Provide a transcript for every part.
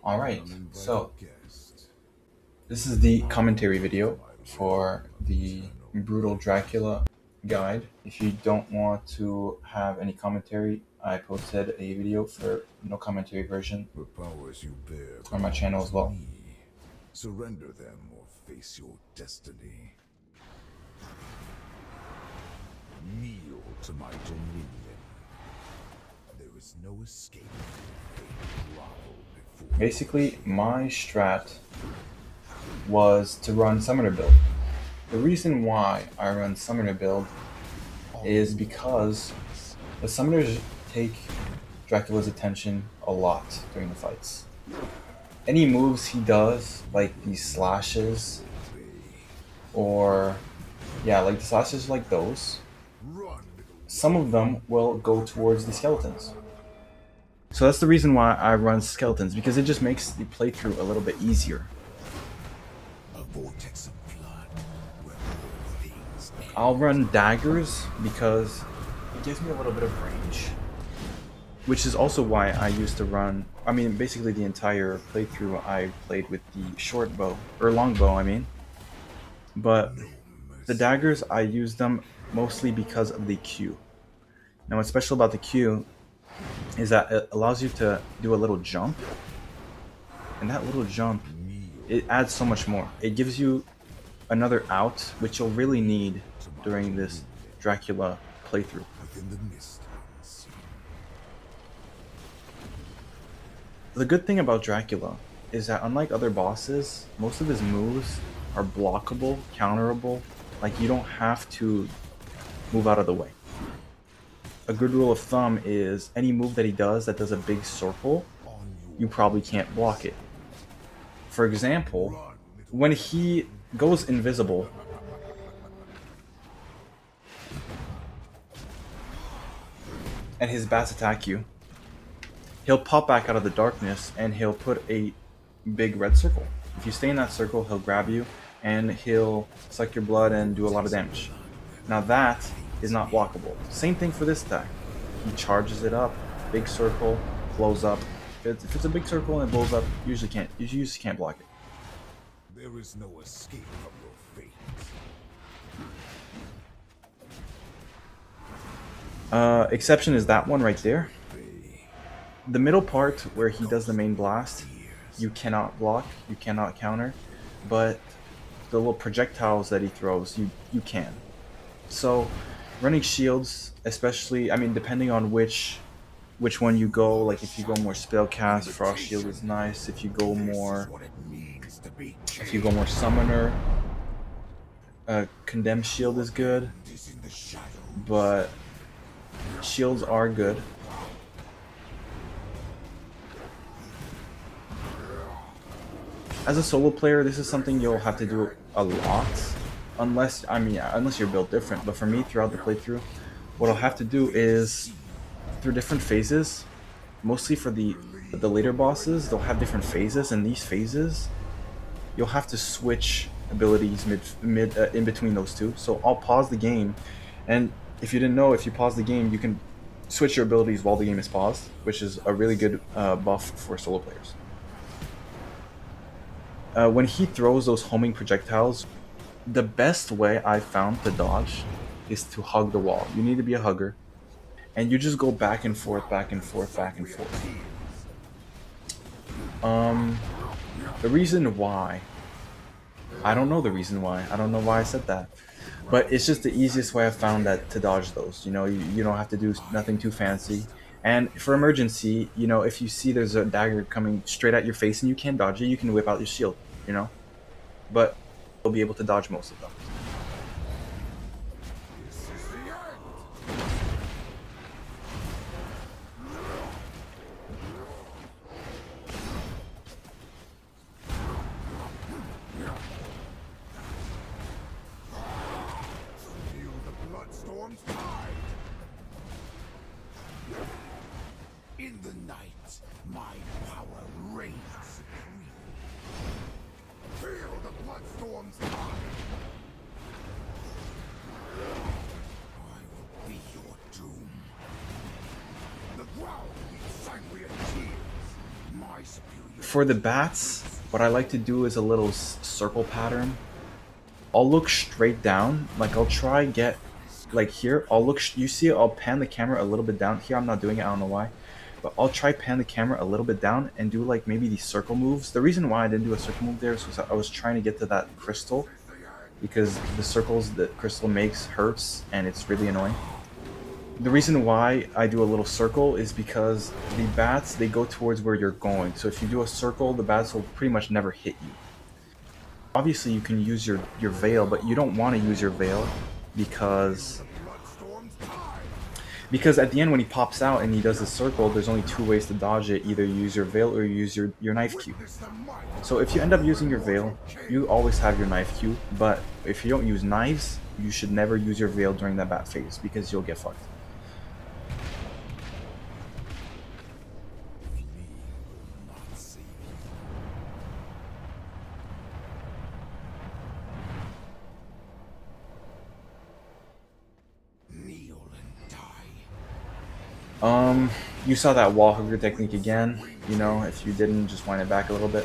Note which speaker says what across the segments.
Speaker 1: Alright, so this is the commentary video for the Brutal Dracula guide. If you don't want to have any commentary, I posted a video for no commentary version
Speaker 2: The powers you bear
Speaker 1: on my channel as well.
Speaker 2: belong to me. Surrender them or face your destiny. Kneel to my dominion. There is no escape. Fate grovel before
Speaker 1: Basically, my strat was to run Summoner build. The reason why I run Summoner build is because the Summoners take Dracula's attention a lot during the fights. Any moves he does, like these slashes, or like the slashes like those,
Speaker 2: run.
Speaker 1: some of them will go towards the skeletons. So that's the reason why I run skeletons, because it just makes the playthrough a little bit easier.
Speaker 2: A vortex of blood where all things end.
Speaker 1: I'll run daggers because it gives me a little bit of range, which is also why I used to run, basically the entire playthrough I played with the short bow, or long bow, But the daggers, I use them mostly because of the Q. Now what's special about the Q is that it allows you to do a little jump, and that little jump, it adds so much more. It gives you another out, which you'll really need during this Dracula playthrough.
Speaker 2: Within the mist unseen.
Speaker 1: The good thing about Dracula is that unlike other bosses, most of his moves are blockable, counterable. Like, you don't have to move out of the way. A good rule of thumb is any move that he does that does a big circle, you probably can't block it. For example, when he goes invisible, and his bats attack you, he'll pop back out of the darkness and he'll put a big red circle. If you stay in that circle, he'll grab you and he'll suck your blood and do a lot of damage. Now that is not blockable. Same thing for this attack. He charges it up, big circle, blows up. If it's a big circle and it blows up, you usually can't block it.
Speaker 2: There is no escape from your fate.
Speaker 1: Exception is that one right there. The middle part where he does the main blast, you cannot block, you cannot counter, but the little projectiles that he throws, you can. So running shields, especially, depending on which one you go, like if you go more Spellcast, Frost Shield is nice. If you go more Summoner, Condemn Shield is good, but shields are good. As a solo player, this is something you'll have to do a lot, unless you're built different. But for me, throughout the playthrough, what I'll have to do is, through different phases, mostly for the later bosses, they'll have different phases, and these phases, you'll have to switch abilities in between those two. So I'll pause the game, and if you didn't know, if you pause the game, you can switch your abilities while the game is paused, which is a really good buff for solo players. When he throws those homing projectiles, the best way I've found to dodge is to hug the wall. You need to be a hugger, and you just go back and forth, back and forth, back and forth. The reason why, I don't know the reason why. I don't know why I said that, but it's just the easiest way I've found that to dodge those. You don't have to do nothing too fancy. And for emergency, if you see there's a dagger coming straight at your face and you can't dodge it, you can whip out your shield, But you'll be able to dodge most of them.
Speaker 2: Feel the bloodstorm's tide. In the night, my power reigns supreme. Feel the bloodstorm's tide. I will be your doom. The ground weeps angry at tears. My
Speaker 1: For the bats, what I like to do is a little circle pattern. I'll look straight down, like I'll try get, like here, I'll look, you see I'll pan the camera a little bit down. Here I'm not doing it, I don't know why. But I'll try pan the camera a little bit down and do like maybe these circle moves. The reason why I didn't do a circle move there is because I was trying to get to that crystal. Because the circles that crystal makes hurts and it's really annoying. The reason why I do a little circle is because the bats, they go towards where you're going. So if you do a circle, the bats will pretty much never hit you. Obviously you can use your veil, but you don't want to use your veil because at the end when he pops out and he does a circle, there's only two ways to dodge it. Either you use your veil or you use your knife Q. So if you end up using your veil, you always have your knife Q, but if you don't use knives, you should never use your veil during that bat phase because you'll get fucked. You saw that wall hugger technique again. You know, if you didn't, just wind it back a little bit.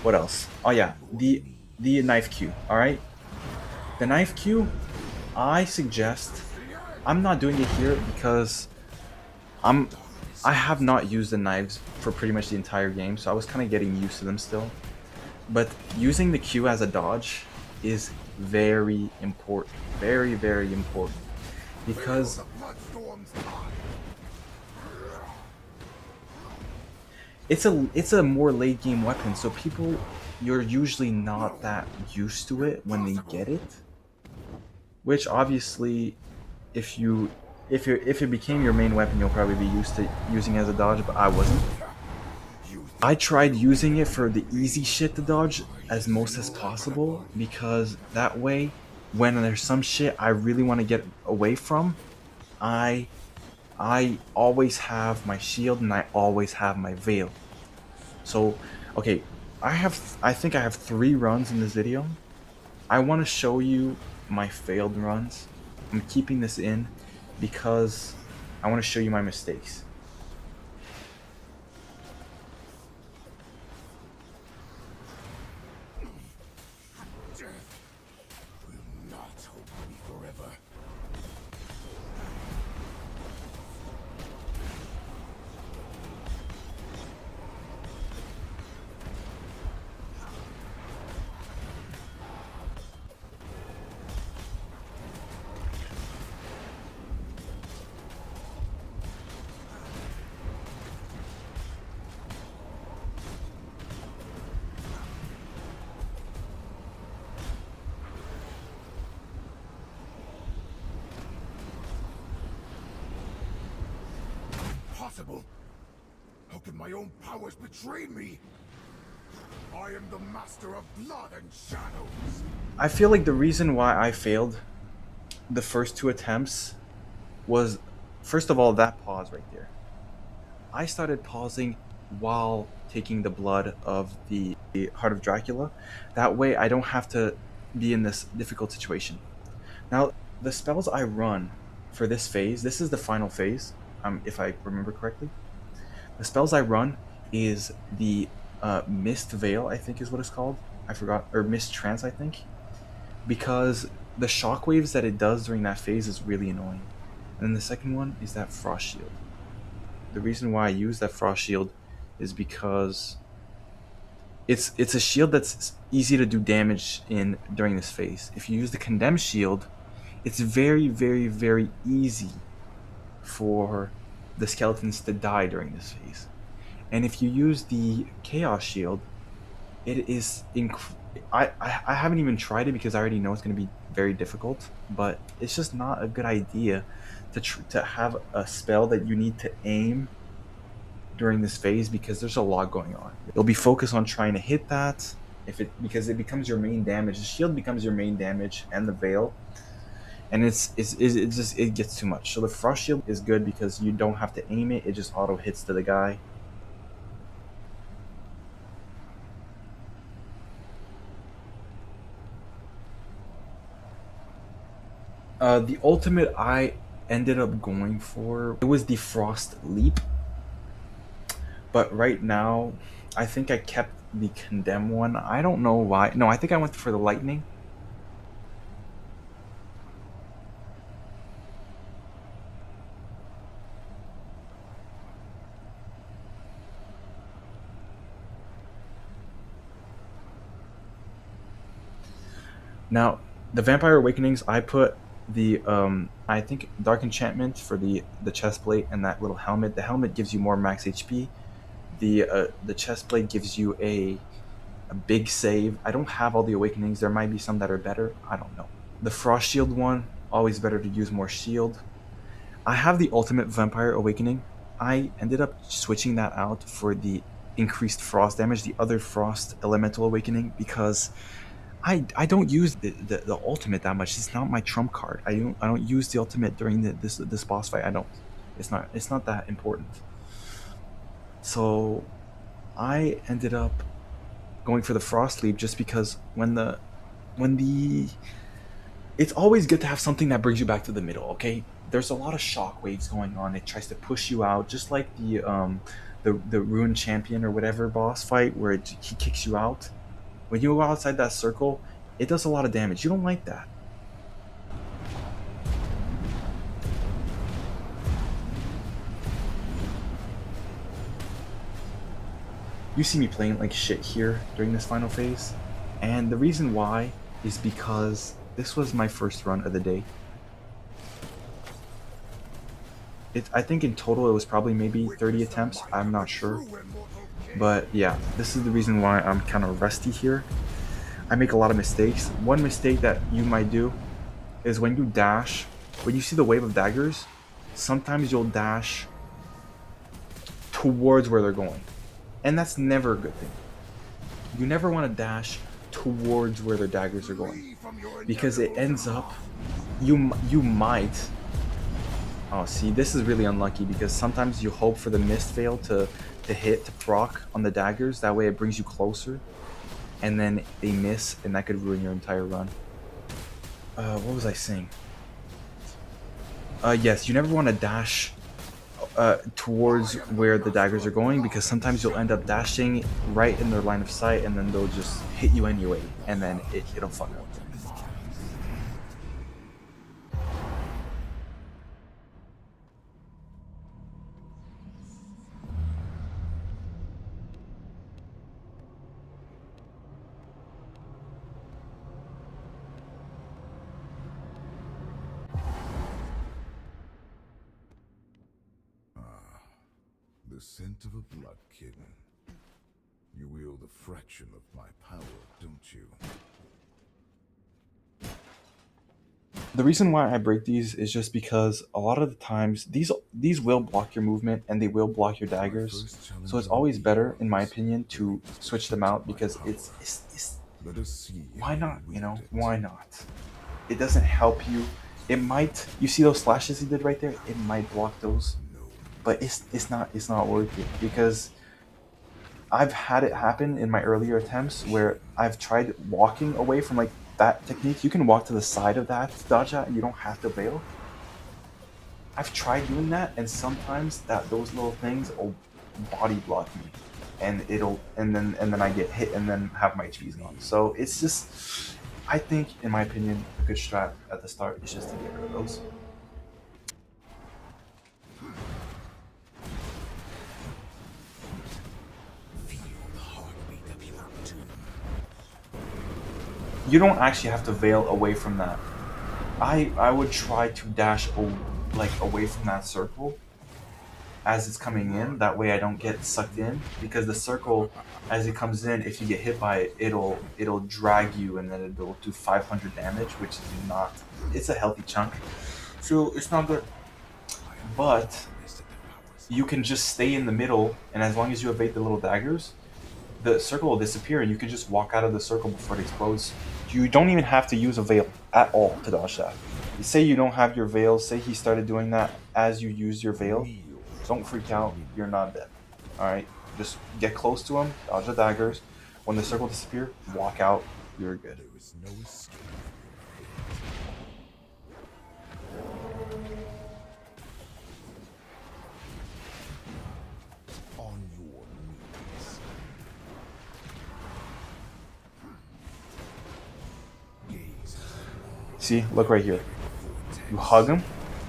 Speaker 1: What else? Oh yeah, the knife Q. All right, the knife Q. I suggest. I'm not doing it here because I have not used the knives for pretty much the entire game, so I was kind of getting used to them still. But using the Q as a dodge is very important. Very, very important. Because it's a more late game weapon, so people, you're usually not that used to it when they get it. Which obviously, if it became your main weapon, you'll probably be used to using it as a dodge, but I wasn't. I tried using it for the easy shit to dodge as most as possible, because that way, when there's some shit I really want to get away from, I always have my shield and I always have my veil. So, okay, I think I have 3 runs in this video. I want to show you my failed runs. I'm keeping this in because I want to show you my mistakes.
Speaker 2: How can my own powers betray me? I am the master of blood and shadows.
Speaker 1: I feel like the reason why I failed the first 2 attempts was, first of all, that pause right there. I started pausing while taking the blood of the Heart of Dracula. That way I don't have to be in this difficult situation. Now, the spells I run for this phase, this is the final phase, if I remember correctly. The spells I run is the Mist Veil, I think is what it's called. I forgot, or Mist Trance, I think. Because the shockwaves that it does during that phase is really annoying. And then the second one is that Frost Shield. The reason why I use that Frost Shield is because it's a shield that's easy to do damage in during this phase. If you use the Condemned Shield, it's very, very, very easy for the skeletons to die during this phase. And if you use the Chaos Shield, it is I haven't even tried it because I already know it's going to be very difficult, but it's just not a good idea to have a spell that you need to aim during this phase because there's a lot going on. You'll be focused on trying to hit that because it becomes your main damage. The shield becomes your main damage and the veil, and it gets too much. So the Frost Shield is good because you don't have to aim it; it just auto hits to the guy. The ultimate I ended up going for, it was the Frost Leap, But right now, I think I kept the condemn one. I don't know why. No, I think I went for the lightning. Now, the Vampire Awakenings, I put the I think Dark Enchantment for the chest plate and that little helmet. The helmet gives you more max HP. The chest plate gives you a big save. I don't have all the awakenings. There might be some that are better. I don't know. The Frost Shield one, always better to use more shield. I have the Ultimate Vampire Awakening. I ended up switching that out for the increased frost damage, the other Frost Elemental Awakening, because I don't use the ultimate that much. It's not my trump card. I don't use the ultimate during this boss fight. I don't. It's not that important. So I ended up going for the frost leap just because when the it's always good to have something that brings you back to the middle. Okay, there's a lot of shock waves going on. It tries to push you out, just like the ruined champion or whatever boss fight where he kicks you out. When you go outside that circle, it does a lot of damage. You don't like that. You see me playing like shit here during this final phase, and the reason why is because this was my first run of the day. I think in total it was probably maybe 30 attempts. I'm not sure. But yeah, this is the reason why I'm kind of rusty here. I make a lot of mistakes. One mistake that you might do is when you dash, when you see the wave of daggers, sometimes you'll dash towards where they're going. And that's never a good thing. You never want to dash towards where their daggers are going, because it ends up you might. Oh, see, this is really unlucky because sometimes you hope for the mist fail to hit to proc on the daggers. That way it brings you closer, and then they miss, and that could ruin your entire run. What was I saying? Yes, you never want to dash towards where the daggers are going, because sometimes you'll end up dashing right in their line of sight, and then they'll just hit you anyway, and then it'll fuck up.
Speaker 2: The scent of a blood kitten. You wield a fraction of my power, don't you?
Speaker 1: The reason why I break these is just because a lot of the times these will block your movement and they will block your daggers. So it's always better, in my opinion, to switch them out, because it's
Speaker 2: Let us see.
Speaker 1: why not? You know, why not? It doesn't help you. It might. You see those slashes he did right there? It might block those, but it's not worth it, because I've had it happen in my earlier attempts where I've tried walking away from like that technique. You can walk to the side of that dodge that, and you don't have to bail. I've tried doing that, and sometimes those little things will body block me, and then I get hit and then have my HP's gone. So it's just, I think, in my opinion, a good strat at the start is just to get rid of those. You don't actually have to veil away from that. I would try to dash like away from that circle as it's coming in. That way I don't get sucked in, because the circle, as it comes in, if you get hit by it, it'll drag you, and then it'll do 500 damage, which is not. It's a healthy chunk, so it's not good. But you can just stay in the middle, and as long as you evade the little daggers, the circle will disappear, and you can just walk out of the circle before it explodes. You don't even have to use a veil at all to dodge that. Say you don't have your veil, say he started doing that as you use your veil, don't freak out, you're not dead. Alright? Just get close to him, dodge the daggers. When the circle disappears, walk out, you're good.
Speaker 2: There is no escape. On your
Speaker 1: See, look right here. You hug him,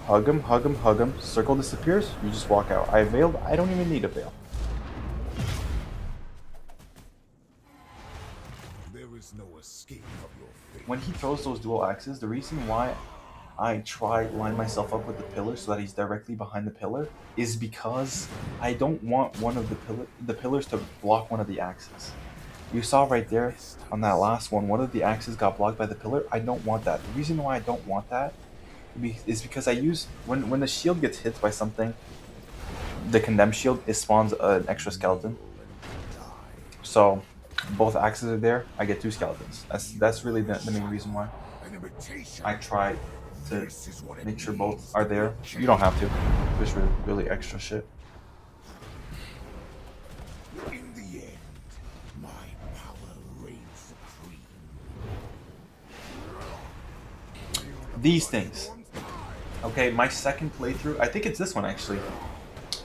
Speaker 1: hug him, hug him, hug him. Circle disappears. You just walk out. I veiled. I don't even need a veil.
Speaker 2: There is no escape from your fate.
Speaker 1: When he throws those dual axes, the reason why I try line myself up with the pillar so that he's directly behind the pillar is because I don't want one of the pillars to block one of the axes. You saw right there on that last one of the axes got blocked by the pillar. I don't want that. The reason why I don't want that is because I use when the shield gets hit by something, the condemned shield, it spawns an extra skeleton. So both axes are there. I get 2 skeletons. That's really the main reason why I try to make sure both are there. You don't have to. There's really extra shit.
Speaker 2: In the end, my power reigns supreme.
Speaker 1: These things. Okay, my second playthrough, I think it's this one actually.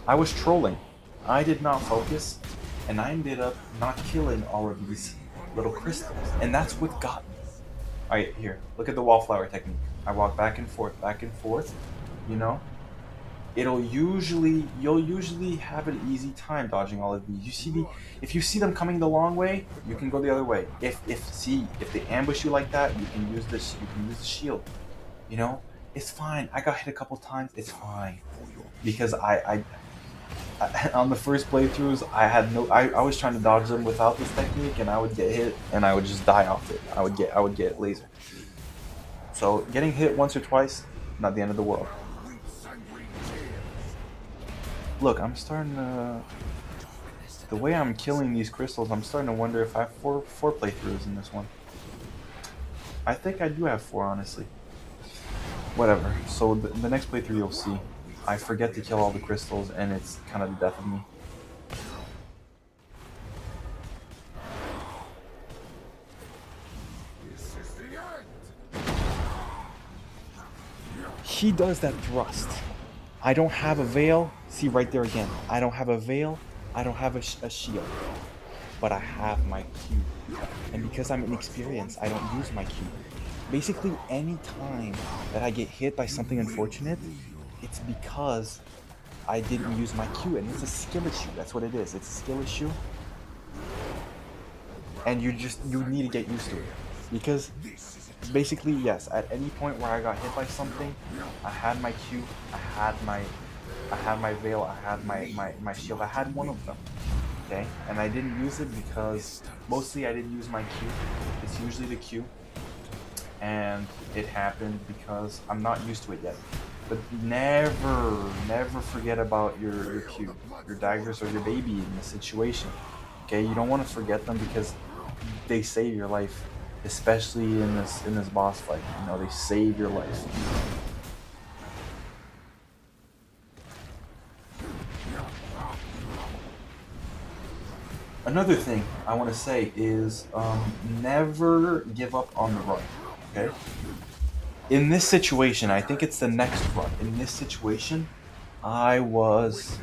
Speaker 1: I was trolling. I did not focus, and I ended up not killing all of these little crystals. And that's what got me. Alright, here. Look at the wallflower technique. I walk back and forth, you know? You'll usually have an easy time dodging all of these. If you see them coming the long way, you can go the other way. If they ambush you like that, you can use the shield. You know? It's fine. I got hit a couple times. It's fine. Because I on the first playthroughs, I was trying to dodge them without this technique, and I would get hit, and I would just die off it. I would get laser. So getting hit once or twice, not the end of the world. Look, I'm starting to. The way I'm killing these crystals, I'm starting to wonder if I have four playthroughs in this one. I think I do have 4, honestly. Whatever. So the next playthrough you'll see, I forget to kill all the crystals, and it's kind of the death of me. He does that thrust. I don't have a veil. See right there again. I don't have a veil. I don't have a shield. But I have my Q. And because I'm inexperienced, I don't use my Q. Basically, any time that I get hit by something unfortunate, it's because I didn't use my Q, and it's a skill issue. That's what it is. It's a skill issue. And you need to get used to it. Because basically, yes, at any point where I got hit by something, I had my Q, I had my veil, I had my shield, I had one of them. Okay? And I didn't use it because mostly I didn't use my Q. It's usually the Q. And it happened because I'm not used to it yet. But never forget about your Q, your daggers, or your baby in this situation. Okay, you don't want to forget them because they save your life, especially in this boss fight. You know, they save your life. Another thing I want to say is never give up on the run. Okay. In this situation, I think it's the next run. In this situation, I was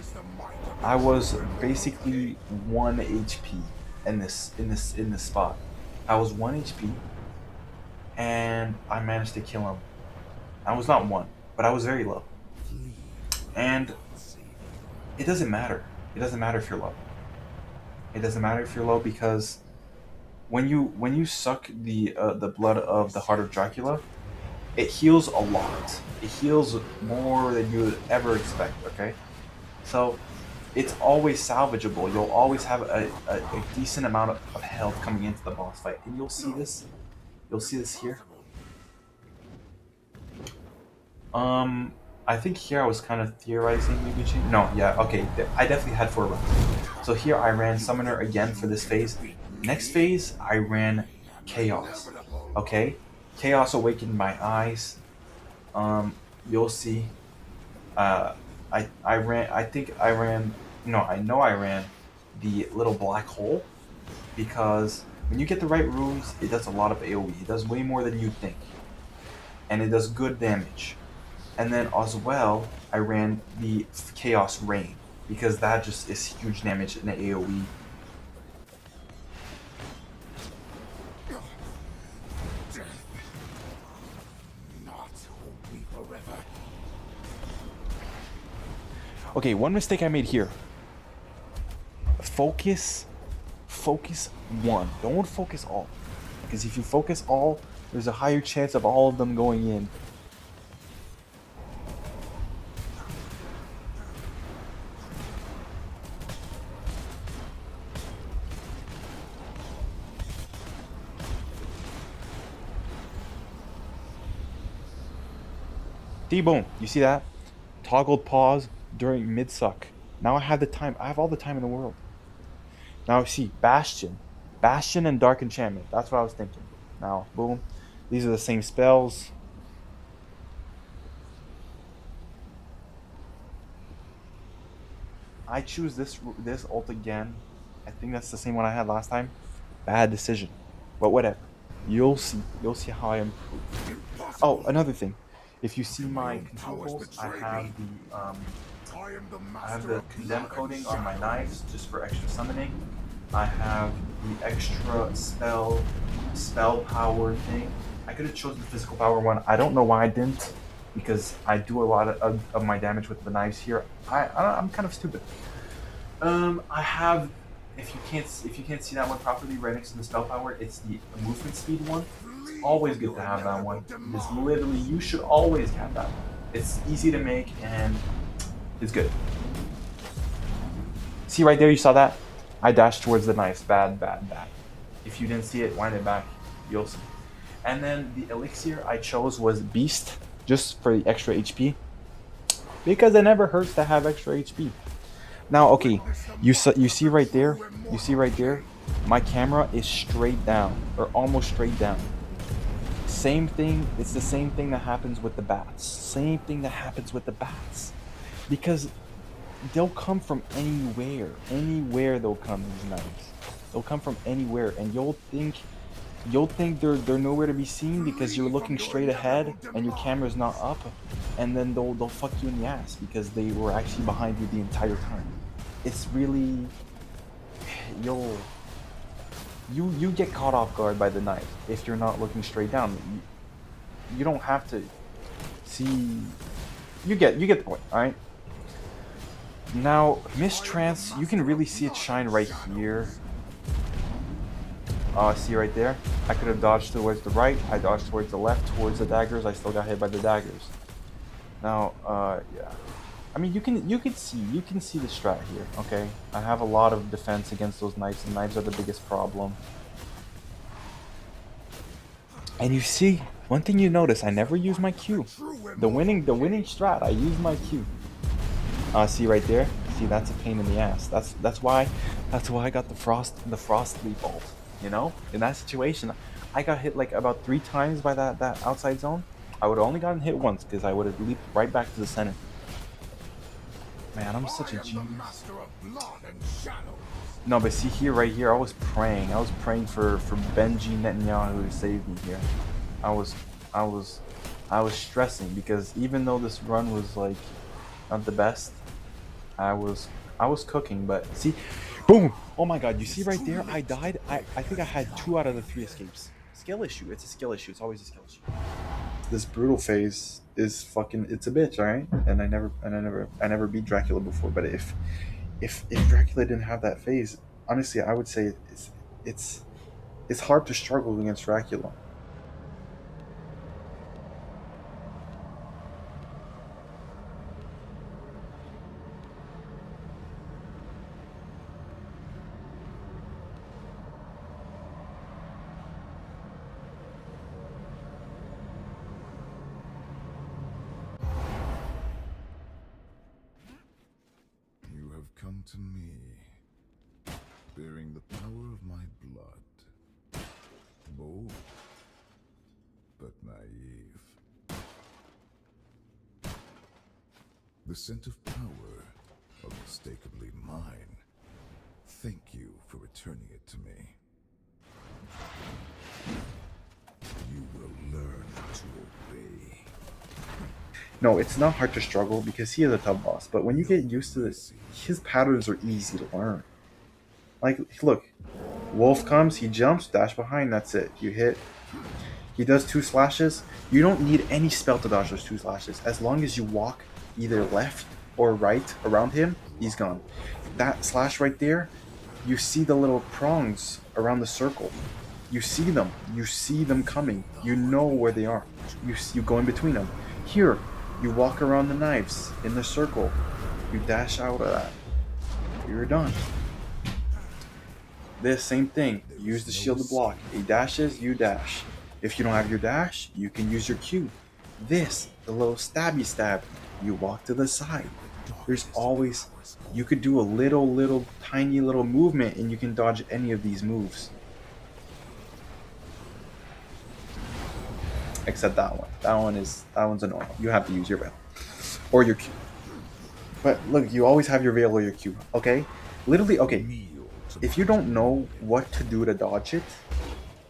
Speaker 1: basically 1 HP in this spot. I was 1 HP, and I managed to kill him. I was not 1, but I was very low. And it doesn't matter. It doesn't matter if you're low. It doesn't matter if you're low because when you suck the blood of the heart of Dracula, it heals a lot. It heals more than you would ever expect, okay? So it's always salvageable. You'll always have a decent amount of health coming into the boss fight. And you'll see this. You'll see this here. I think here I was kind of theorizing maybe change. No, yeah, okay. I definitely had 4 runs. So here I ran Summoner again for this phase. Next phase, I ran Chaos. Okay? Chaos awakened my eyes. You'll see. I know I ran the little black hole because when you get the right runes, it does a lot of AoE. It does way more than you think. And it does good damage. And then as well, I ran the Chaos Rain because that just is huge damage in the AoE. Okay, one mistake I made here. Focus one. Don't focus all. Because if you focus all, there's a higher chance of all of them going in. T-boom. You see that? Toggled pause during mid-suck. Now I have the time. I have all the time in the world. Now see, Bastion. Bastion and Dark Enchantment. That's what I was thinking. Now, boom. These are the same spells. I choose this ult again. I think that's the same one I had last time. Bad decision. But whatever. You'll see. You'll see how I improve. Oh, another thing. If you see my consumables, I have the condemn coating on my knives just for extra summoning. I have the extra spell power thing. I could have chosen the physical power one. I don't know why I didn't, because I do a lot of my damage with the knives here. I'm kind of stupid. I have, if you can't see that one properly, right next to the spell power, it's the movement speed one. Always good to have that one. It's literally, you should always have that one. It's easy to make and it's good. See right there, you saw that? I dashed towards the knives. Bad. If you didn't see it, wind it back. You'll see. And then the elixir I chose was Beast, just for the extra HP. Because it never hurts to have extra HP. Now, okay, you see right there? You see right there? My camera is straight down, or almost straight down. Same thing, it's the same thing that happens with the bats. Same thing that happens with the bats. Because they'll come from anywhere. Anywhere they'll come, these knives. They'll come from anywhere, and you'll think they're nowhere to be seen because you're looking straight ahead and your camera's not up, and then they'll fuck you in the ass because they were actually behind you the entire time. It's really, you get caught off guard by the knife if you're not looking straight down. You don't have to see. You get the point, all right? Now, Mistrance, you can really see it shine right here. See right there? I could have dodged towards the right. I dodged towards the left, towards the daggers. I still got hit by the daggers. Now, yeah. I mean, you can see the strat here. Okay, I have a lot of defense against those knives. The knives are the biggest problem. And you see, one thing you notice, I never use my Q. The winning strat, I use my Q. See right there? See, that's a pain in the ass. That's why I got the frost leap ult. You know, in that situation, I got hit like about 3 times by that outside zone. I would have only gotten hit once because I would have leaped right back to the center. Man, I'm such a genius. No, but see here, right here, I was praying for Benji Netanyahu to save me here. I was stressing because even though this run was like not the best, I was cooking. But see, boom! Oh my god, you see right there? I died. I think I had 2 out of the 3 escapes. Skill issue. It's a skill issue. It's always a skill issue. This brutal phase is fucking. It's a bitch, alright? And I never beat Dracula before. But if Dracula didn't have that phase, honestly, I would say it's hard to struggle against Dracula.
Speaker 2: Come to me, bearing the power of my blood. Bold, but naive. The scent of power, unmistakably mine. Thank you for returning it to me. You will learn to obey.
Speaker 1: No, it's not hard to struggle because he is a tough boss, but when you get used to this, his patterns are easy to learn. Like, look, Wolf comes, he jumps, dash behind, that's it. You hit. He does 2 slashes. You don't need any spell to dodge those 2 slashes. As long as you walk either left or right around him, he's gone. That slash right there, you see the little prongs around the circle. You see them. You see them coming. You know where they are. You go in between them. Here, you walk around the knives in the circle. You dash out of that. You're done. This same thing. Use the shield to block. He dashes, you dash. If you don't have your dash, you can use your Q. This, the little stabby stab, you walk to the side. There's always, you could do a little, tiny little movement and you can dodge any of these moves. Except that one. That one's a normal. You have to use your veil. Or your Q. But look, you always have your veil or your Q, okay? Literally, okay. If you don't know what to do to dodge it,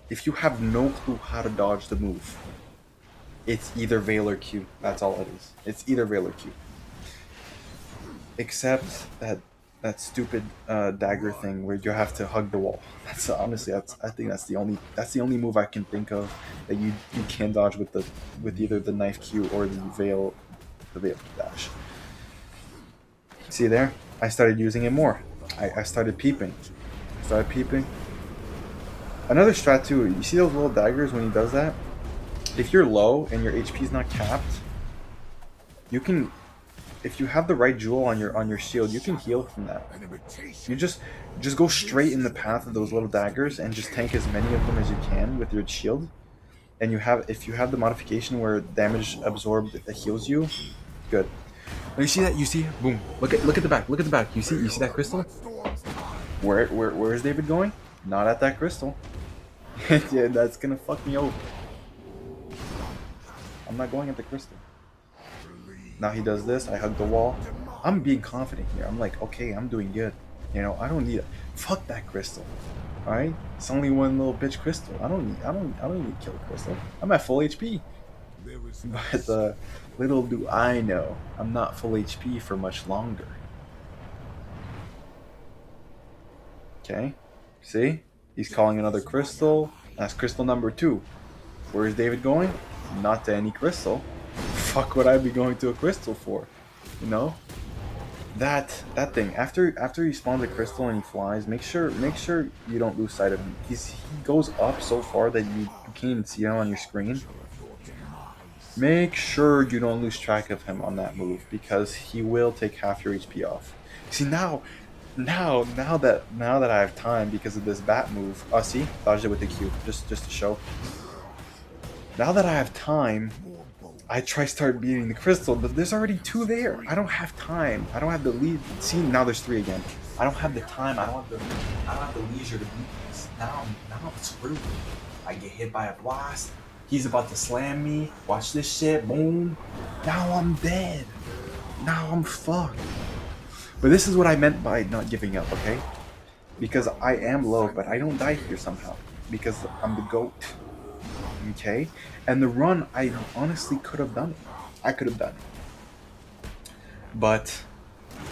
Speaker 1: if you have no clue how to dodge the move, it's either veil or Q. That's all it is. It's either veil or Q. Except that stupid dagger thing where you have to hug the wall. That's honestly, I think that's the only move I can think of that you can dodge with either the knife Q or the veil dash. See there? I started using it more. I started peeping. Another strat too. You see those little daggers when he does that? If you're low and your HP is not capped, you can. If you have the right jewel on your shield, you can heal from that. You just go straight in the path of those little daggers and just tank as many of them as you can with your shield. And if you have the modification where damage absorbed that heals you, good. When you see that, you see, boom. Look at the back. Look at the back. You see that crystal? Where is David going? Not at that crystal. Yeah, that's gonna fuck me over. I'm not going at the crystal. Now he does this, I hug the wall. I'm being confident here. I'm like, okay, I'm doing good. You know, I don't need fuck that crystal. Alright? It's only one little bitch crystal. I don't need to kill a crystal. I'm at full HP. But little do I know, I'm not full HP for much longer. Okay? See? He's calling another crystal. That's crystal number 2. Where is David going? Not to any crystal. Fuck would I be going to a crystal for? You know? That thing. After he spawns a crystal and he flies, make sure you don't lose sight of him. He goes up so far that you can't even see him on your screen. Make sure you don't lose track of him on that move because he will take half your HP off. See now that I have time because of this bat move. Oh, see, dodged it with the Q just to show. Now that I have time, I start beating the crystal, but there's already 2 there. I don't have time. I don't have the lead. See, now there's 3 again. I don't have the time. I don't have the leisure to beat this. Now I'm screwed. I get hit by a blast. He's about to slam me. Watch this shit. Boom. Now I'm dead. Now I'm fucked. But this is what I meant by not giving up, okay? Because I am low, but I don't die here somehow. Because I'm the GOAT. Okay? And the run, I honestly could have done it. I could have done it. But,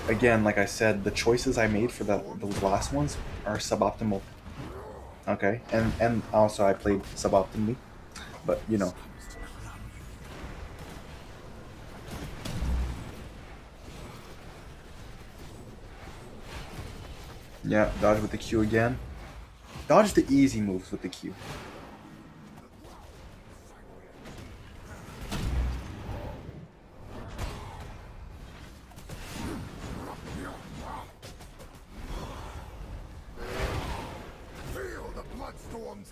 Speaker 1: again, like I said, the choices I made for those last ones are suboptimal. Okay? And also I played suboptimally. But, you know. Yeah, dodge with the Q again. Dodge the easy moves with the Q.
Speaker 2: Feel the bloodstorm's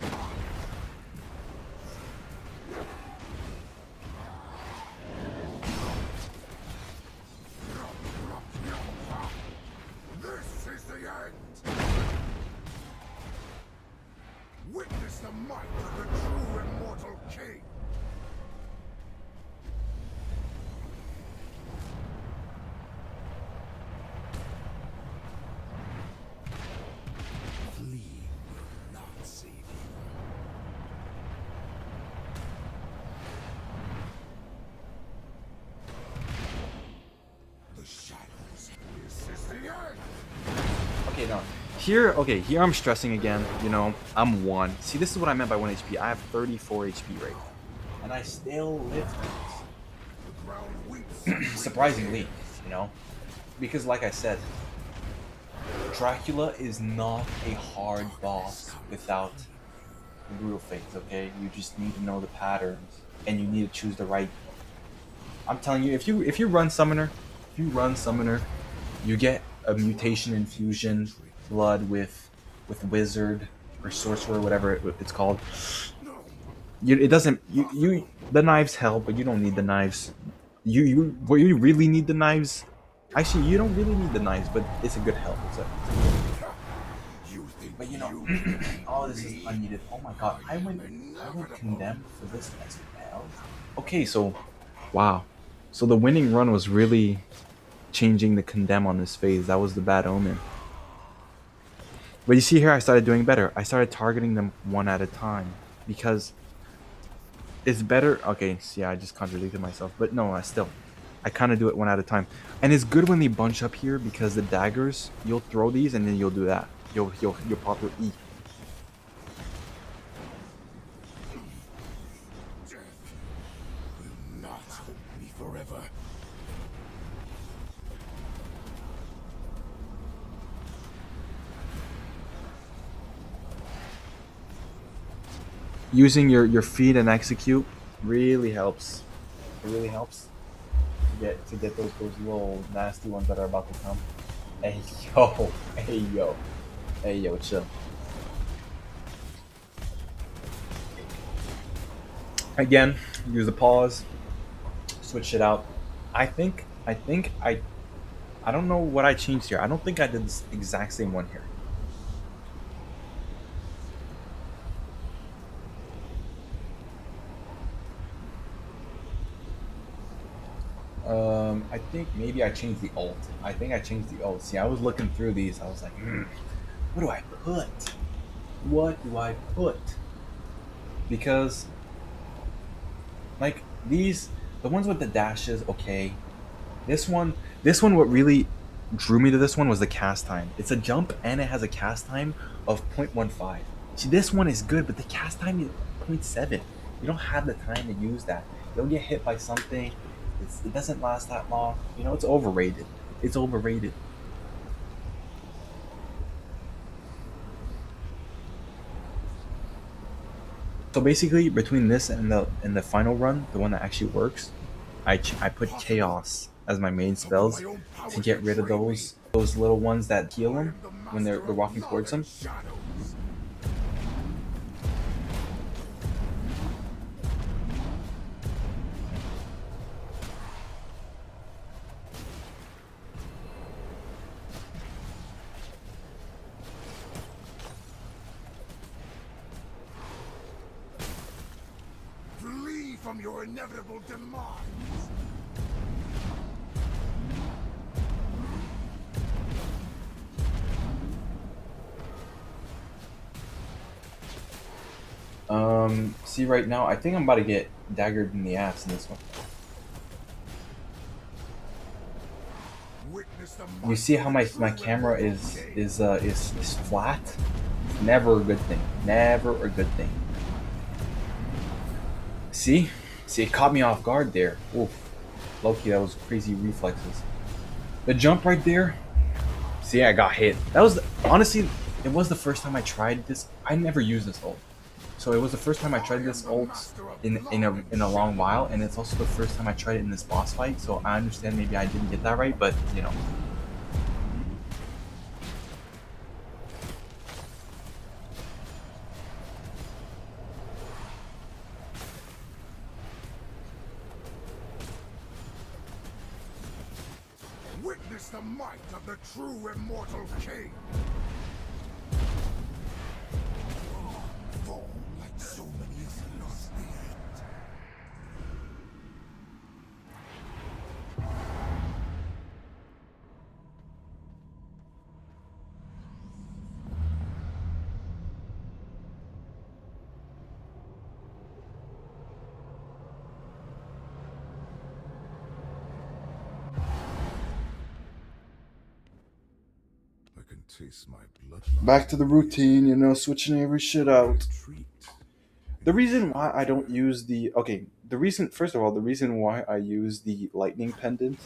Speaker 2: This is the end. Witness the might of the true immortal king. Fleeing will not save you. The shadows. This is the end.
Speaker 1: Okay, no. Here I'm stressing again. You know, I'm 1. See, this is what I meant by 1 HP. I have 34 HP right now. And I still live things. Surprisingly, you know. because like I said, Dracula is not a hard boss without brutal phase. Okay, you just need to know the patterns, and you need to choose the right. I'm telling you, if you run summoner, you get a mutation infusion blood with wizard or sorcerer, whatever it's called. It doesn't. The knives help, but you don't need the knives. You really need the knives. Actually, you don't really need the knives, but it's a good help. But all this is unneeded. Oh my god, I went condemned for this as well. Okay, so wow, so the winning run was really changing the condemn on this phase. That was the bad omen. But you see here, I started doing better. I started targeting them one at a time because it's better. Okay, see, I just contradicted myself, but no, I kind of do it one at a time, and it's good when they bunch up here because the daggers, you'll throw these and then you'll do that. You'll pop your E.
Speaker 2: Not hold me forever.
Speaker 1: Using your feet and execute really helps. It really helps to get those little nasty ones that are about to come. Hey yo, hey yo, hey yo, chill. Again, use the pause, switch it out. I don't know what I changed here. I don't think I did this exact same one here. I think maybe I changed the alt. I think I changed the alt. See, I was looking through these. I was like, what do I put? What do I put? Because like these, the ones with the dashes, okay. This one, what really drew me to this one was the cast time. It's a jump and it has a cast time of 0.15. See, this one is good, but the cast time is 0.7. You don't have the time to use that. You'll get hit by something. It doesn't last that long. It's overrated. It's overrated. So basically, between this and the final run, the one that actually works, I put chaos as my main spells to get rid of those little ones that heal them when they're walking towards them.
Speaker 2: Flee from your inevitable demise.
Speaker 1: See right now, I think I'm about to get daggered in the ass in this one. You see how my camera is flat? Never a good thing. Never a good thing. See, it caught me off guard there. Oof, Loki, that was crazy reflexes. The jump right there. See, I got hit. That was honestly, it was the first time I tried this. I never used this ult. So it was the first time I tried this ult in a long while, and it's also the first time I tried it in this boss fight. So I understand maybe I didn't get that right, but
Speaker 2: Witness the might of the true immortal king. Fall like so many lost the end. I can taste my blood.
Speaker 1: back to the routine, switching every shit out. The reason why I don't use the reason, first of all, the reason why I use the lightning pendant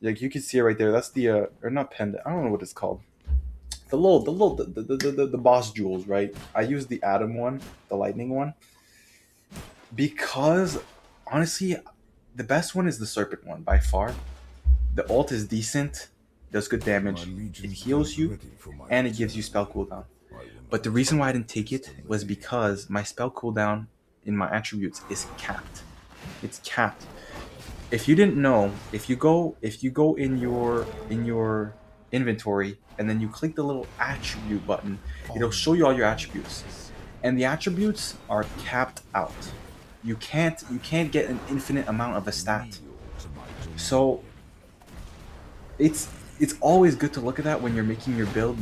Speaker 1: Like you can see it right there. That's the or not pendant. I don't know what it's called. The boss jewels, right? I use the Atom one, the lightning one, because honestly, the best one is the serpent one by far. The ult is decent, does good damage, it heals you, and it gives you spell cooldown. But the reason why I didn't take it was because my spell cooldown in my attributes is capped. It's capped. If you didn't know, if you go in your inventory and then you click the little attribute button, it'll show you all your attributes. And the attributes are capped out. You can't get an infinite amount of a stat. So it's always good to look at that when you're making your build,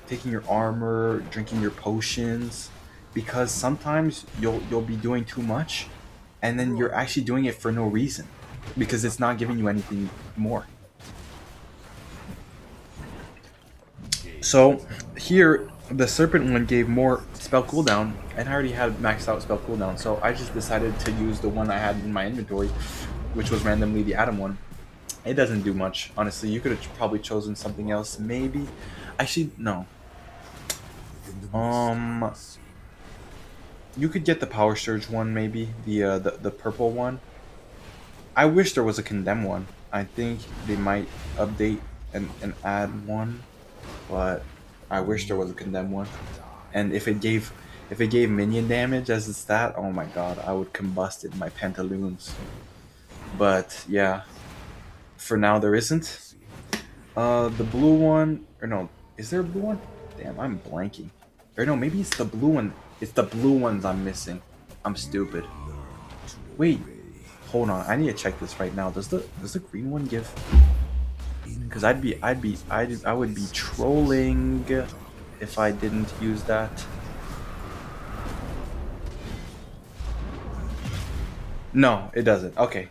Speaker 1: taking your armor, drinking your potions, because sometimes you'll be doing too much, and then you're actually doing it for no reason, because it's not giving you anything more. So here, the serpent one gave more spell cooldown, and I already had maxed out spell cooldown, so I just decided to use the one I had in my inventory, which was randomly the Atom one. It doesn't do much, honestly. You could have probably chosen something else, maybe. Actually, no. You could get the Power Surge one, maybe the purple one. I wish there was a Condemn one. I think they might update and add one, but I wish there was a Condemn one. And if it gave minion damage as a stat, oh my god, I would combust it in my pantaloons. But yeah. For now, there isn't. The blue one, or no, is there a blue one? Damn, I'm blanking. Or no, maybe it's the blue one. It's the blue ones I'm missing. I'm stupid. Wait, hold on. I need to check this right now. Does the green one give? Because I would be trolling if I didn't use that. No, it doesn't. Okay.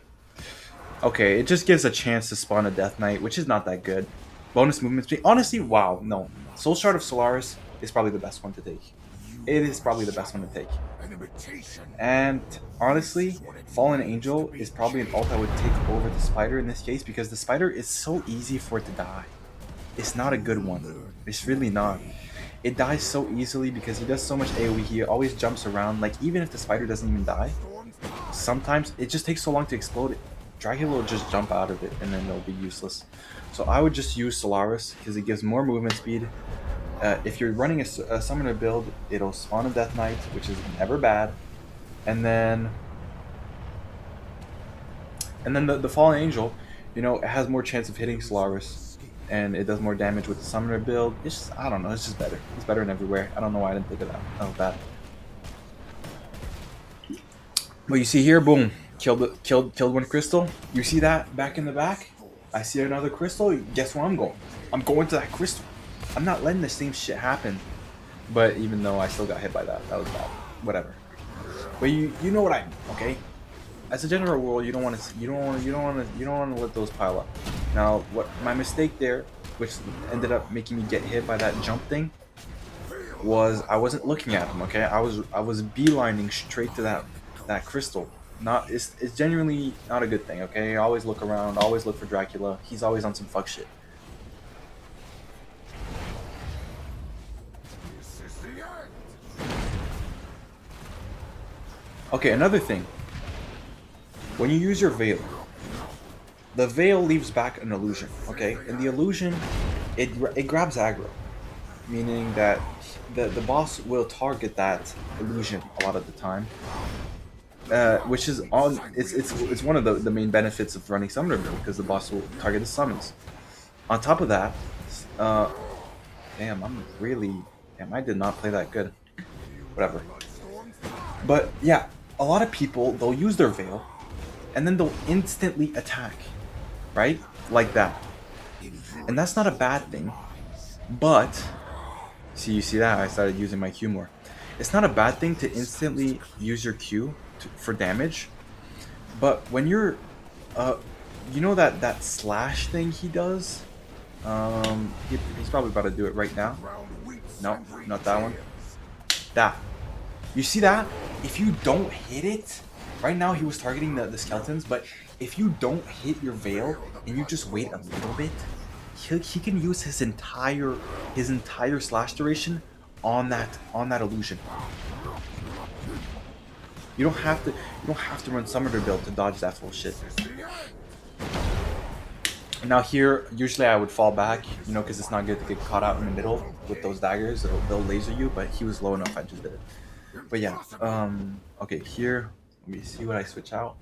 Speaker 1: Okay, it just gives a chance to spawn a Death Knight, which is not that good. Bonus movement speed. Honestly, wow, no. Soul Shard of Solaris is probably the best one to take. It is probably the best one to take. And honestly, Fallen Angel is probably an ult I would take over the Spider in this case, because the Spider is so easy for it to die. It's not a good one. It's really not. It dies so easily because he does so much AoE. He always jumps around. Like, even if the Spider doesn't even die, sometimes it just takes so long to explode it. Dracula will just jump out of it and then it'll be useless. So I would just use Solaris because it gives more movement speed. If you're running a summoner build, it'll spawn a Death Knight, which is never bad. And then the Fallen Angel, you know, it has more chance of hitting Solaris, and it does more damage with the summoner build. It's just, I don't know, it's just better. It's better in everywhere. I don't know why I didn't think of that. But you see here, boom. Killed one crystal. You see that back in the back? I see another crystal. Guess where I'm going? I'm going to that crystal. I'm not letting the same shit happen. But even though I still got hit by that, that was bad. Whatever. But you know what I mean, okay? As a general rule, you don't want to let those pile up. Now, what my mistake there, which ended up making me get hit by that jump thing, was I wasn't looking at him. Okay, I was beelining straight to that crystal. It's genuinely not a good thing, okay? Always look around, always look for Dracula. He's always on some fuck shit. Okay, another thing. When you use your veil, the veil leaves back an illusion, okay? And the illusion, it grabs aggro, meaning that the boss will target that illusion a lot of the time. Which is it's one of the main benefits of running Summoner build, because the boss will target the summons. On top of that, damn, I did not play that good. Whatever. But yeah, a lot of people, they'll use their veil, and then they'll instantly attack, right? Like that. And that's not a bad thing, but you see that? I started using my Q more. It's not a bad thing to instantly use your Q for damage, but when you're you know that slash thing he does, he's probably about to do it right now. No, not that one. That, you see that? If you don't hit it, Right now he was targeting the skeletons, but if you don't hit your veil and you just wait a little bit, he can use his entire slash duration on that illusion. You don't have to run summoner build to dodge that full shit. Now here, usually I would fall back, because it's not good to get caught out in the middle with those daggers. They'll laser you, but he was low enough. I just did it. But yeah, okay, here, let me see what I switch out.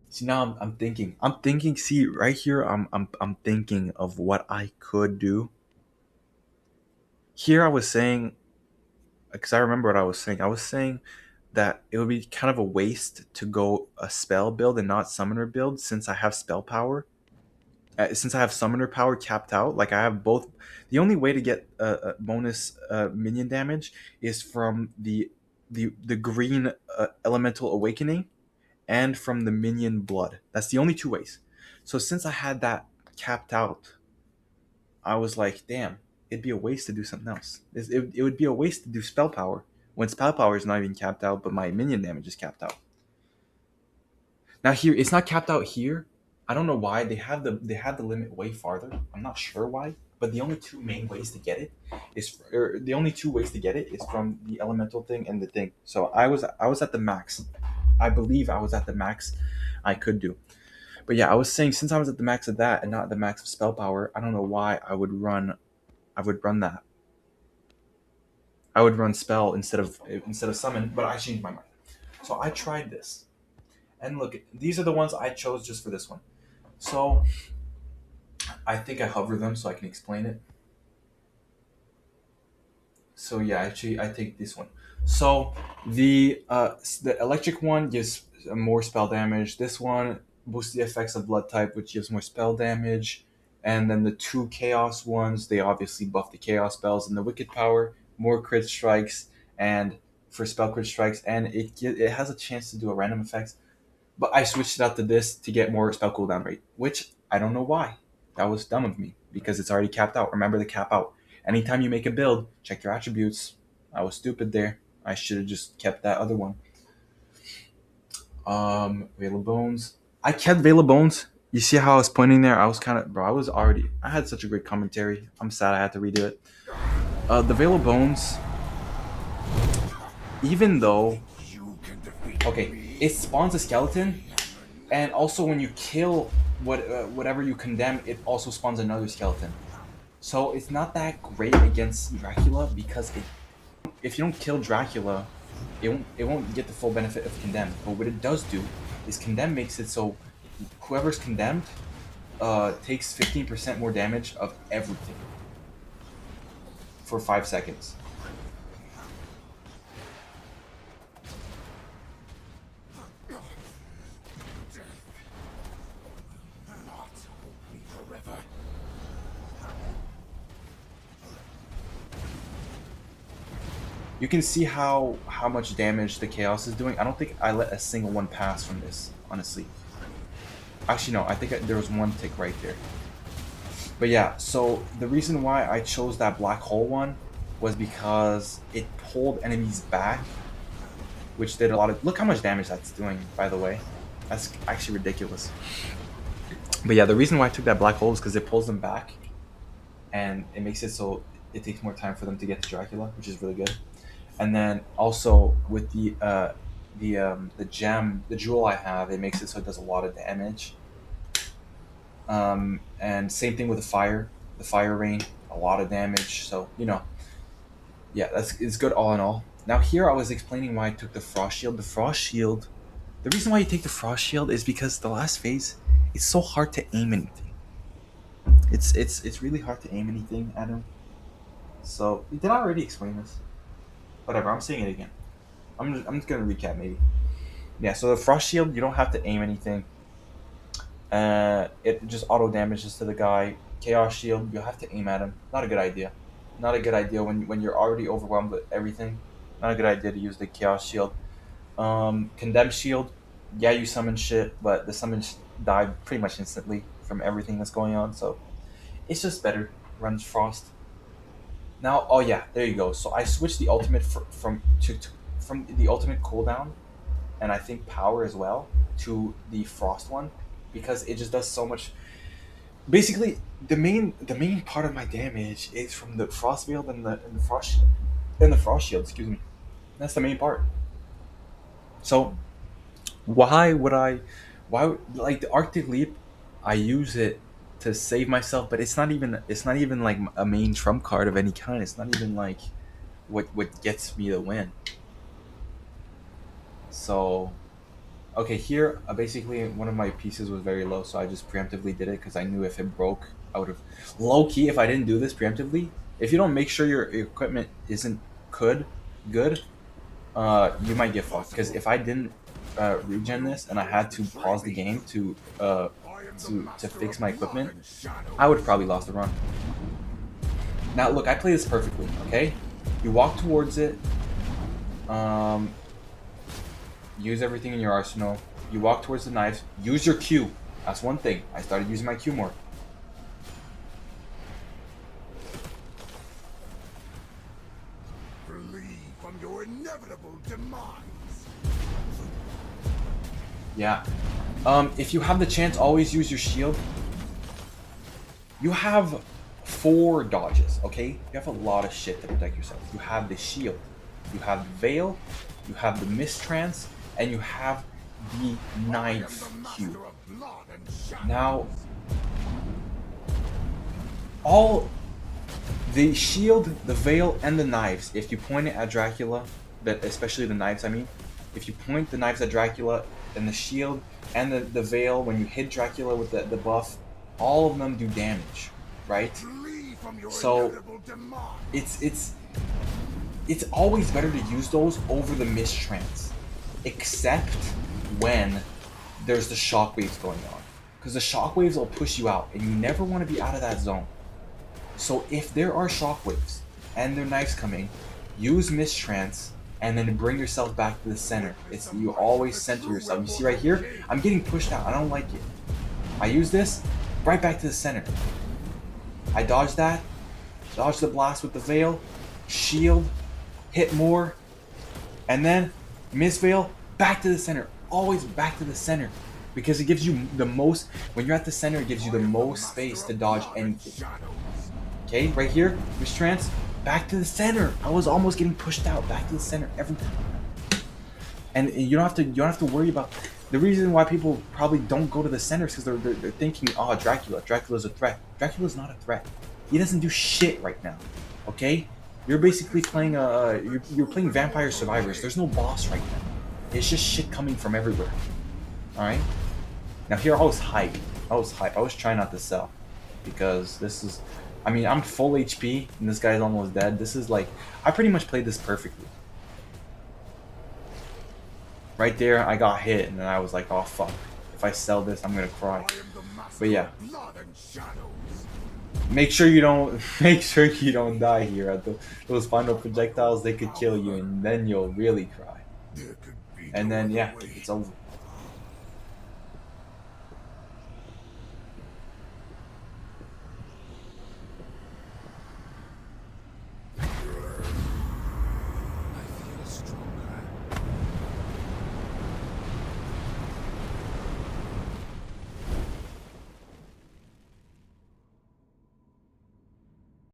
Speaker 1: See, now I'm thinking. See, right here, I'm thinking of what I could do. Here I was saying, because I remember what I was saying. I was saying that it would be kind of a waste to go a spell build and not summoner build, since I have spell power. Since I have summoner power capped out, like I have both. The only way to get a bonus minion damage is from the green elemental awakening and from the minion blood. That's the only two ways. So since I had that capped out, I was like, damn, it'd be a waste to do something else. It would be a waste to do spell power when spell power is not even capped out, but my minion damage is capped out. Now here, it's not capped out here. I don't know why they had the limit way farther. I'm not sure why, but the only two main ways to get it is from the elemental thing and the thing. So I was at the max. I believe I was at the max I could do. But yeah, I was saying, since I was at the max of that and not the max of spell power, I don't know why I would run that. I would run spell instead of summon, but I changed my mind. So I tried this. And look, these are the ones I chose just for this one. So I think I hover them so I can explain it. So yeah, actually I take this one. So the electric one gives more spell damage. This one boosts the effects of blood type, which gives more spell damage. And then the two chaos ones, they obviously buff the chaos spells, and the wicked power, more crit strikes, and for spell crit strikes, and it has a chance to do a random effect. But I switched it out to this to get more spell cooldown rate, which I don't know why. That was dumb of me because it's already capped out. Remember the cap out. Anytime you make a build, check your attributes. I was stupid there. I should have just kept that other one. Veil of Bones. I kept Veil of Bones. You see how I was pointing there? I was kind of, bro. I had such a great commentary. I'm sad I had to redo it. The Veil of Bones. Even though, okay, it spawns a skeleton, and also when you kill whatever you condemn, it also spawns another skeleton. So it's not that great against Dracula because if you don't kill Dracula, it won't get the full benefit of condemn. But what it does do is condemn makes it so whoever's condemned takes 15% more damage of everything for 5 seconds. You can see how much damage the chaos is doing. I don't think I let a single one pass from this, honestly. Actually, no, I think there was one tick right there. But yeah, so the reason why I chose that black hole one was because it pulled enemies back, which did a lot of... Look how much damage that's doing, by the way. That's actually ridiculous. But yeah, the reason why I took that black hole is because it pulls them back, and it makes it so it takes more time for them to get to Dracula, which is really good. And then also with the gem, the jewel I have, it makes it so it does a lot of damage. And same thing with the fire rain, a lot of damage. So yeah, it's good all in all. Now here I was explaining why I took the frost shield. The frost shield, the reason why you take the frost shield is because the last phase, it's so hard to aim anything. It's really hard to aim anything, Adam. So did I already explain this? Whatever, I'm saying it again. I'm just gonna recap maybe. Yeah, so the frost shield, you don't have to aim anything. It just auto damages to the guy. Chaos shield, you have to aim at him. Not a good idea. Not a good idea when you're already overwhelmed with everything. Not a good idea to use the chaos shield. Condemn shield, Yeah, you summon shit, but the summons die pretty much instantly from everything that's going on. So it's just better. Runs Frost. Now, oh yeah, there you go. So I switched the ultimate from the ultimate cooldown, and I think power as well, to the Frost one, because it just does so much. Basically, the main part of my damage is from the Frost Veil and the Frost Shield. Excuse me. That's the main part. So why would I? Like the Arctic Leap? I use it to save myself, but it's not even like a main trump card of any kind. It's not even like what gets me the win. So okay, here basically one of my pieces was very low, so I just preemptively did it because I knew if it broke, I would have low key. If I didn't do this preemptively, if you don't make sure your equipment isn't good, you might get fucked. Because if I didn't regen this and I had to pause the game to fix my equipment, I would have probably lost the run. Now look, I play this perfectly. Okay, you walk towards it. Um, use everything in your arsenal. You walk towards the knives. Use your Q. That's one thing. I started using my Q more.
Speaker 2: Flee from your inevitable demise.
Speaker 1: Yeah. If you have the chance, always use your shield. You have 4 dodges, okay? You have a lot of shit to protect yourself. You have the shield, you have the veil, you have the mistrance, and you have the knife Q. Now, all the shield, the veil, and the knives, if you point it at Dracula, that especially the knives, I mean, if you point the knives at Dracula and the shield and the veil, when you hit Dracula with the buff, all of them do damage, right? So it's always better to use those over the mistrance, except when there's the shockwaves going on, because the shockwaves will push you out, and you never want to be out of that zone. So if there are shockwaves and their knives coming, use mistrance and then bring yourself back to the center. It's you always center yourself. You see right here, I'm getting pushed out. I don't like it. I use this right back to the center. I dodge that, dodge the blast with the veil, shield, hit more, and then miss veil, back to the center. Always back to the center. Because it gives you the most, when you're at the center, it gives you the most space to dodge anything. Okay, right here, mistrance, back to the center. I was almost getting pushed out, back to the center every time. And you don't have to worry about the reason why people probably don't go to the center is because they're thinking, oh, Dracula's a threat. Dracula's not a threat. He doesn't do shit right now. Okay, you're basically playing you're playing Vampire Survivors. There's no boss right now. It's just shit coming from everywhere. All right. Now here I was hype. I was trying not to sell because this is. I mean, I'm full HP and this guy's almost dead. This is like, I pretty much played this perfectly. Right there, I got hit and then I was like, oh fuck. If I sell this, I'm gonna cry. But yeah. Make sure you don't die here. At those final projectiles, they could kill you and then you'll really cry. And then yeah, it's over.